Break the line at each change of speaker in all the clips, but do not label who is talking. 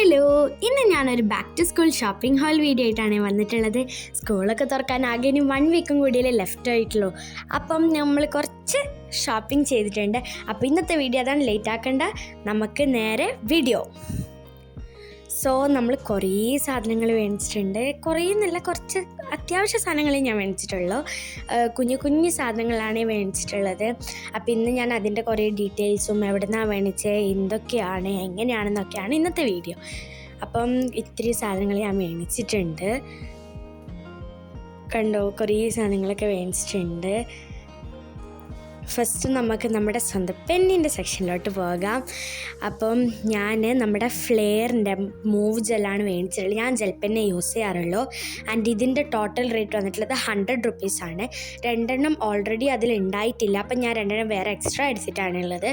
Hello, ഇന്ന് ഞാനൊരു back to school shopping haul video ആയിട്ടാണ് വന്നിട്ടുള്ളത്. സ്കൂളൊക്കെ തുറക്കാൻ ആകെ ഇനി 1 വീക്കും കൂടിയല്ലേ ലെഫ്റ്റ് ആയിട്ടുള്ളൂ. അപ്പം നമ്മൾ കുറച്ച് ഷോപ്പിംഗ് ചെയ്തിട്ടുണ്ട്. അപ്പോൾ ഇന്നത്തെ വീഡിയോ അതാണ്, ലേറ്റ് ആക്കണ്ട, നമുക്ക് നേരെ വീഡിയോ. നമ്മൾ കുറേ സാധനങ്ങൾ മേടിച്ചിട്ടുണ്ട്. കുറേ എന്നല്ല, കുറച്ച് അത്യാവശ്യ സാധനങ്ങളെ ഞാൻ മേടിച്ചിട്ടുള്ളൂ. കുഞ്ഞു സാധനങ്ങളാണ് മേടിച്ചിട്ടുള്ളത്. അപ്പോൾ ഇന്ന് ഞാൻ അതിൻ്റെ കുറേ ഡീറ്റെയിൽസും എവിടെ നിന്നാണ് മേടിച്ചത്, എന്തൊക്കെയാണ്, എങ്ങനെയാണെന്നൊക്കെയാണ് ഇന്നത്തെ വീഡിയോ. അപ്പം ഇത്തിരി സാധനങ്ങൾ ഞാൻ മേടിച്ചിട്ടുണ്ട്. കണ്ടോ, കുറേ സാധനങ്ങളൊക്കെ മേടിച്ചിട്ടുണ്ട്. ഫസ്റ്റ് നമുക്ക് നമ്മുടെ സ്വന്തം പെന്നിൻ്റെ സെക്ഷനിലോട്ട് പോകാം. അപ്പം ഞാൻ നമ്മുടെ ഫ്ലെയറിൻ്റെ മൂവ് ജെല്ലാണ് മേടിച്ചിട്ടുള്ളത്. ഞാൻ ജെൽ പെന്നെ യൂസ് ചെയ്യാറുള്ളൂ. ആൻഡ് ഇതിൻ്റെ ടോട്ടൽ റേറ്റ് വന്നിട്ടുള്ളത് 100 റുപ്പീസാണ്. 2 ഓൾറെഡി അതിലുണ്ടായിട്ടില്ല, അപ്പം ഞാൻ 2 വേറെ എക്സ്ട്രാ എടുത്തിട്ടാണുള്ളത്.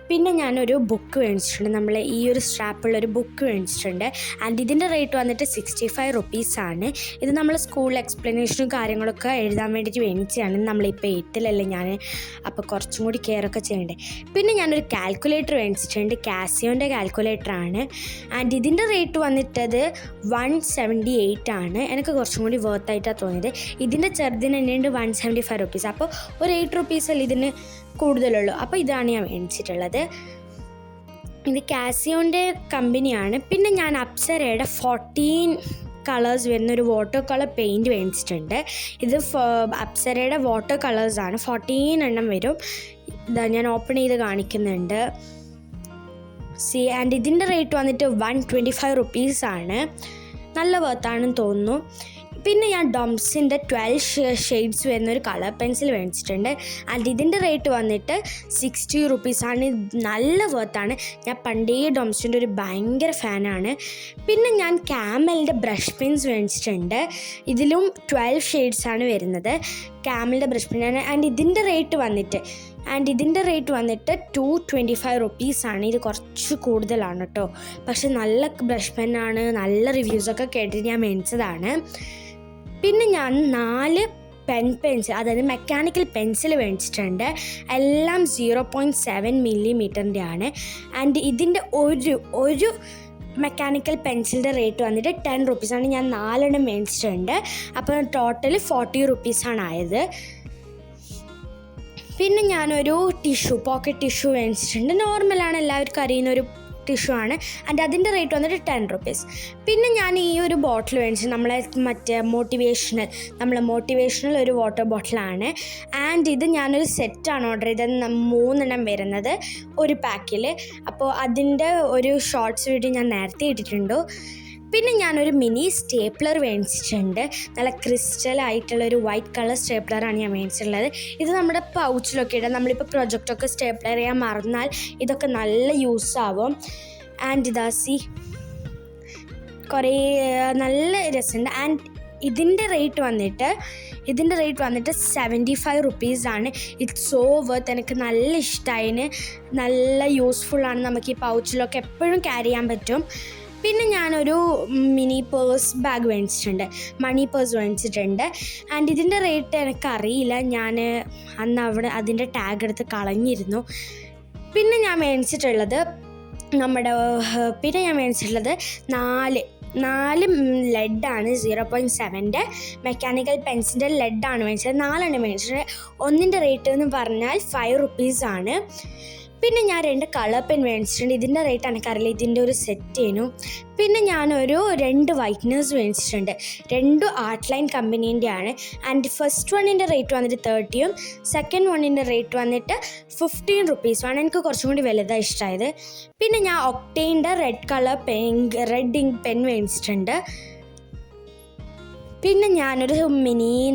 പിന്നെ ഞാനൊരു ബുക്ക് മേടിച്ചിട്ടുണ്ട്. നമ്മൾ ഈ ഒരു സ്ട്രാപ്പുള്ളൊരു ബുക്ക് മേടിച്ചിട്ടുണ്ട്. ആൻഡ് ഇതിൻ്റെ റേറ്റ് വന്നിട്ട് 65 റുപ്പീസാണ്. ഇത് നമ്മൾ സ്കൂൾ എക്സ്പ്ലനേഷനും കാര്യങ്ങളൊക്കെ എഴുതാൻ വേണ്ടിയിട്ട് മേടിച്ചതാണ്. നമ്മളിപ്പോൾ 8th ഞാൻ, അപ്പോൾ കുറച്ചും കൂടി കെയറൊക്കെ ചെയ്യണ്ടേ. പിന്നെ ഞാനൊരു കാൽക്കുലേറ്റർ മേടിച്ചിട്ടുണ്ട്. കാസിയോൻ്റെ കാൽക്കുലേറ്ററാണ്. ആൻഡ് ഇതിൻ്റെ റേറ്റ് വന്നിട്ടത് 178 ആണ്. എനിക്ക് കുറച്ചും കൂടി വർത്തായിട്ടാണ് തോന്നിയത്. ഇതിൻ്റെ ചെറുതിന് തന്നെയുണ്ട് 175 റുപ്പീസ്. അപ്പോൾ ഒരു 8 റുപ്പീസല്ലേ ഇതിന് കൂടുതലുള്ളൂ. അപ്പോൾ ഇതാണ് ഞാൻ മേടിച്ചിട്ടുള്ളത്. ഇത് കാസിയോൻ്റെ കമ്പനിയാണ്. പിന്നെ ഞാൻ അപ്സരയുടെ 14 കളേഴ്സ് വരുന്നൊരു വാട്ടർ കളർ പെയിൻറ്റ് മേടിച്ചിട്ടുണ്ട്. ഇത് അപ്സരയുടെ വാട്ടർ കളേഴ്സാണ്. 14 വരും. ഇതാ ഞാൻ ഓപ്പൺ ചെയ്ത് കാണിക്കുന്നുണ്ട്. ആൻഡ് ഇതിൻ്റെ റേറ്റ് വന്നിട്ട് 125 റുപ്പീസാണ്. നല്ല വർത്താണെന്ന് തോന്നുന്നു. പിന്നെ ഞാൻ ഡോംസിൻ്റെ 12 ഷെയ്ഡ്സ് വരുന്നൊരു കളർ പെൻസിൽ മേടിച്ചിട്ടുണ്ട്. ആൻഡ് ഇതിൻ്റെ റേറ്റ് വന്നിട്ട് 60 റുപ്പീസാണ്. നല്ല വർത്താണ്. ഞാൻ പണ്ടേ ഡോംസിൻ്റെ ഒരു ഭയങ്കര ഫാനാണ്. പിന്നെ ഞാൻ ക്യാമലിൻ്റെ ബ്രഷ് പെൻസ് മേടിച്ചിട്ടുണ്ട്. ഇതിലും 12 ഷെയ്ഡ്സാണ് വരുന്നത്. ക്യാമലിൻ്റെ ബ്രഷ് പെൻ. ആൻഡ് ഇതിൻ്റെ റേറ്റ് വന്നിട്ട് 225 റുപ്പീസാണ്. ഇത് കുറച്ച് കൂടുതലാണ് കേട്ടോ. പക്ഷെ നല്ല ബ്രഷ് പെന്നാണ്. നല്ല റിവ്യൂസൊക്കെ കേട്ടിട്ട് ഞാൻ മേടിച്ചതാണ്. പിന്നെ ഞാൻ 4 പെൻസിൽ, അതായത് മെക്കാനിക്കൽ പെൻസിൽ മേടിച്ചിട്ടുണ്ട്. എല്ലാം 0.7 മില്ലിമീറ്ററിൻ്റെ ആണ്. ആൻഡ് ഇതിൻ്റെ ഒരു മെക്കാനിക്കൽ പെൻസിലിൻ്റെ റേറ്റ് വന്നിട്ട് 10 റുപ്പീസാണ്. ഞാൻ 4 മേടിച്ചിട്ടുണ്ട്. അപ്പോൾ ടോട്ടൽ 40 റുപ്പീസാണ് ആയത്. പിന്നെ ഞാനൊരു പോക്കറ്റ് ടിഷ്യൂ മേടിച്ചിട്ടുണ്ട്. നോർമലാണ്, എല്ലാവർക്കും അറിയുന്നൊരു ടിഷ്യൂ ആണ്. ആൻഡ് അതിൻ്റെ റേറ്റ് വന്നിട്ട് 10 റുപ്പീസ്. പിന്നെ ഞാൻ ഈ ഒരു ബോട്ടിൽ മേടിച്ചു. നമ്മളെ മോട്ടിവേഷണൽ ഒരു വാട്ടർ ബോട്ടിലാണ്. ആൻഡ് ഇത് ഞാനൊരു സെറ്റാണ് ഓർഡർ ചെയ്തത്. 3 വരുന്നത് ഒരു പാക്കിൽ. അപ്പോൾ അതിൻ്റെ ഒരു ഷോർട്സ് വീഡിയോ ഞാൻ നേരത്തെ ഇട്ടിട്ടുണ്ട്. പിന്നെ ഞാനൊരു മിനി സ്റ്റേപ്ലർ മേടിച്ചിട്ടുണ്ട്. നല്ല ക്രിസ്റ്റലായിട്ടുള്ളൊരു വൈറ്റ് കളർ സ്റ്റേപ്ലറാണ് ഞാൻ മേടിച്ചിട്ടുള്ളത്. ഇത് നമ്മുടെ പൗച്ചിലൊക്കെ ഇടാം. നമ്മളിപ്പോൾ പ്രൊജക്റ്റൊക്കെ സ്റ്റേപ്ലർ ചെയ്യാൻ മറന്നാൽ ഇതൊക്കെ നല്ല യൂസാവും. ആൻഡ് ഇതാസി കുറേ നല്ല രസമുണ്ട്. ആൻഡ് ഇതിൻ്റെ റേറ്റ് വന്നിട്ട് 75 റുപ്പീസാണ്. It's so worth. എനിക്ക് നല്ല ഇഷ്ടമായിന്. നല്ല യൂസ്ഫുള്ളാണ്. നമുക്ക് ഈ പൗച്ചിലൊക്കെ എപ്പോഴും ക്യാരി ചെയ്യാൻ പറ്റും. പിന്നെ ഞാനൊരു മിനി ബാഗ് മേടിച്ചിട്ടുണ്ട്. മണി പേഴ്സ് മേടിച്ചിട്ടുണ്ട്. ആൻഡ് ഇതിൻ്റെ റേറ്റ് എനിക്കറിയില്ല. ഞാൻ അന്ന് അതിൻ്റെ ടാഗ് എടുത്ത് കളഞ്ഞിരുന്നു. പിന്നെ ഞാൻ മേടിച്ചിട്ടുള്ളത് 4 ലെഡാണ്. 0.7 മെക്കാനിക്കൽ പെൻസിൻ്റെ ലെഡാണ് മേടിച്ചത്. 4 മേടിച്ചിട്ടുണ്ട്. ഒന്നിൻ്റെ റേറ്റ് എന്ന് പറഞ്ഞാൽ 5 റുപ്പീസാണ്. പിന്നെ ഞാൻ 2 കളർ പെൻ മേടിച്ചിട്ടുണ്ട്. ഇതിൻ്റെ റേറ്റ് എനിക്കറിയില്ല. ഇതിൻ്റെ ഒരു സെറ്റേനു. പിന്നെ ഞാനൊരു 2 വൈറ്റ്നേഴ്സ് മേടിച്ചിട്ടുണ്ട്. 2 ആർട്ട് ലൈൻ കമ്പനീൻ്റെ ആണ്. ആൻഡ് ഫസ്റ്റ് വണ്ണിൻ്റെ റേറ്റ് വന്നിട്ട് 30, സെക്കൻഡ് വണ്ണിൻ്റെ റേറ്റ് വന്നിട്ട് 15 റുപ്പീസുമാണ്. എനിക്ക് കുറച്ചും കൂടി വലുതാണ് ഇഷ്ടമായത്. പിന്നെ ഞാൻ ഒക്ടെയിൻ്റെ റെഡ് ഇങ്ക് പെൻ മേടിച്ചിട്ടുണ്ട്. പിന്നെ ഞാനൊരു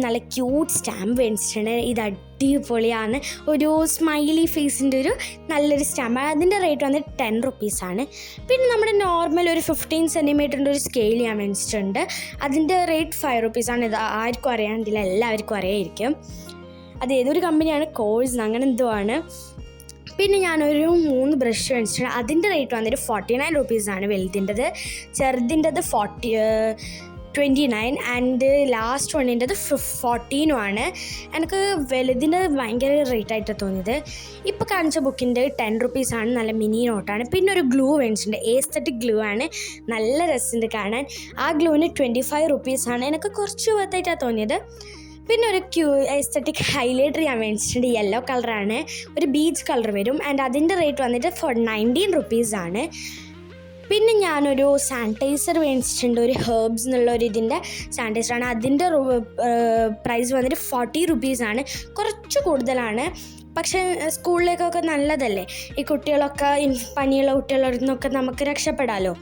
നല്ല ക്യൂട്ട് സ്റ്റാമ്പ് മേടിച്ചിട്ടുണ്ട്. ഇത് അടിപൊളിയാണ്. ഒരു സ്മൈലി ഫേസിൻ്റെ ഒരു നല്ലൊരു സ്റ്റാമ്പാണ്. അതിൻ്റെ റേറ്റ് വന്നിട്ട് 10 റുപ്പീസാണ്. പിന്നെ നമ്മുടെ നോർമൽ ഒരു 15 സെൻറ്റിമീറ്ററിൻ്റെ ഒരു സ്കെയിൽ ഞാൻ മേടിച്ചിട്ടുണ്ട്. അതിൻ്റെ റേറ്റ് 5 റുപ്പീസാണ്. ഇത് ആർക്കും അറിയാണ്ടില്ല, എല്ലാവർക്കും അറിയായിരിക്കും. അത് ഏതൊരു കമ്പനിയാണ്, കോഴ്സ് അങ്ങനെ എന്തോ ആണ്. പിന്നെ ഞാനൊരു 3 ബ്രഷ് മേടിച്ചിട്ടുണ്ട്. അതിൻ്റെ റേറ്റ് വന്നിട്ട് 49 റുപ്പീസാണ് വലുതിൻ്റെത്. ചെറുതിൻ്റെത് 29 ആൻഡ് ലാസ്റ്റ് വണ്ണിൻ്റെത് 14 ആണ്. എനിക്ക് വലുതിൻ്റെ ഭയങ്കര റേറ്റ് ആയിട്ട് തോന്നിയത്. ഇപ്പോൾ കാണിച്ച ബുക്കിൻ്റെ 10 റുപ്പീസാണ്, നല്ല മിനി നോട്ടാണ്. പിന്നെ ഒരു ഗ്ലൂ മേടിച്ചിട്ടുണ്ട്, എസ്തെറ്റിക് ഗ്ലൂ ആണ്, നല്ല രസമുണ്ട് കാണാൻ. ആ ഗ്ലൂവിന് 25 റുപ്പീസാണ്, എനിക്ക് കുറച്ച് വർത്തായിട്ടാണ് തോന്നിയത്. പിന്നെ ഒരു എസ്തെറ്റിക് ഹൈലൈറ്റർ ഞാൻ മേടിച്ചിട്ടുണ്ട്, യെല്ലോ കളറാണ്, ഒരു ബീച്ച് കളർ വരും ആൻഡ് അതിൻ്റെ റേറ്റ് വന്നിട്ട് 19 റുപ്പീസാണ്. പിന്നെ ഞാനൊരു സാനിറ്റൈസർ മേടിച്ചിട്ടുണ്ട്, ഒരു ഹെർബ്സ് എന്നുള്ള ഒരു ഇതിൻ്റെ സാനിറ്റൈസറാണ്. അതിൻ്റെ പ്രൈസ് വന്നിട്ട് 40 റുപ്പീസാണ്, കുറച്ച് കൂടുതലാണ്. പക്ഷേ സ്കൂളിലേക്കൊക്കെ നല്ലതല്ലേ, ഈ കുട്ടികളൊക്കെ പനിയുള്ള കുട്ടികളുടെ നിന്നൊക്കെ നമുക്ക് രക്ഷപ്പെടാമല്ലോ.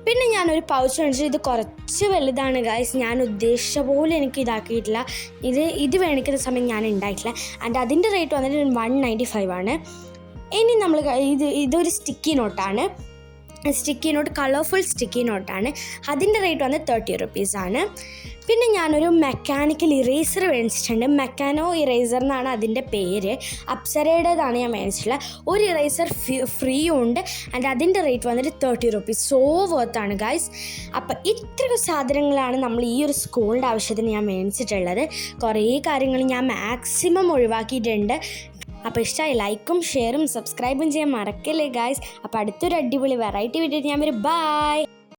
പിന്നെ ഞാനൊരു പൗച്ച് മേടിച്ചത്, ഇത് കുറച്ച് വലുതാണ് ഗൈസ്, ഞാൻ ഉദ്ദേശിച്ച പോലെ എനിക്ക് ഇതാക്കിയിട്ടില്ല. ഇത് മേടിക്കുന്ന സമയം ഞാൻ ഉണ്ടായിട്ടില്ല ആൻഡ് അതിൻ്റെ റേറ്റ് വന്നിട്ട് 195 ആണ്. ഇനി നമ്മൾ ഇതൊരു സ്റ്റിക്കി നോട്ടാണ്, സ്റ്റിക്കി നോട്ട്, കളർഫുൾ സ്റ്റിക്കി നോട്ടാണ്. അതിൻ്റെ റേറ്റ് വന്ന് 30 റുപ്പീസാണ്. പിന്നെ ഞാനൊരു മെക്കാനിക്കൽ ഇറേസർ മേടിച്ചിട്ടുണ്ട്, മെക്കാനോ ഇറേസർ എന്നാണ് അതിൻ്റെ പേര്, അപ്സരയുടേതാണ് ഞാൻ മേടിച്ചിട്ടുള്ളത്. ഒരു ഇറേസർ ഫ്രീ ഉണ്ട് ആൻഡ് അതിൻ്റെ റേറ്റ് വന്നിട്ട് 30 റുപ്പീസ്, സോ വർത്താണ് ഗൈസ്. അപ്പം ഇത്രയൊക്കെ സാധനങ്ങളാണ് നമ്മൾ ഈ ഒരു സ്കൂളിൻ്റെ ആവശ്യത്തിന് ഞാൻ മേടിച്ചിട്ടുള്ളത്. കുറേ കാര്യങ്ങൾ ഞാൻ മാക്സിമം ഒഴിവാക്കിയിട്ടുണ്ട്. അപ്പോൾ ഇഷ്ടമായി ലൈക്കും ഷെയറും സബ്സ്ക്രൈബും ചെയ്യാൻ മറക്കല്ലേ ഗായ്സ്. അപ്പോൾ അടുത്തൊരു അടിപൊളി വെറൈറ്റി വീഡിയോ ഞാൻ വരും. ബൈ.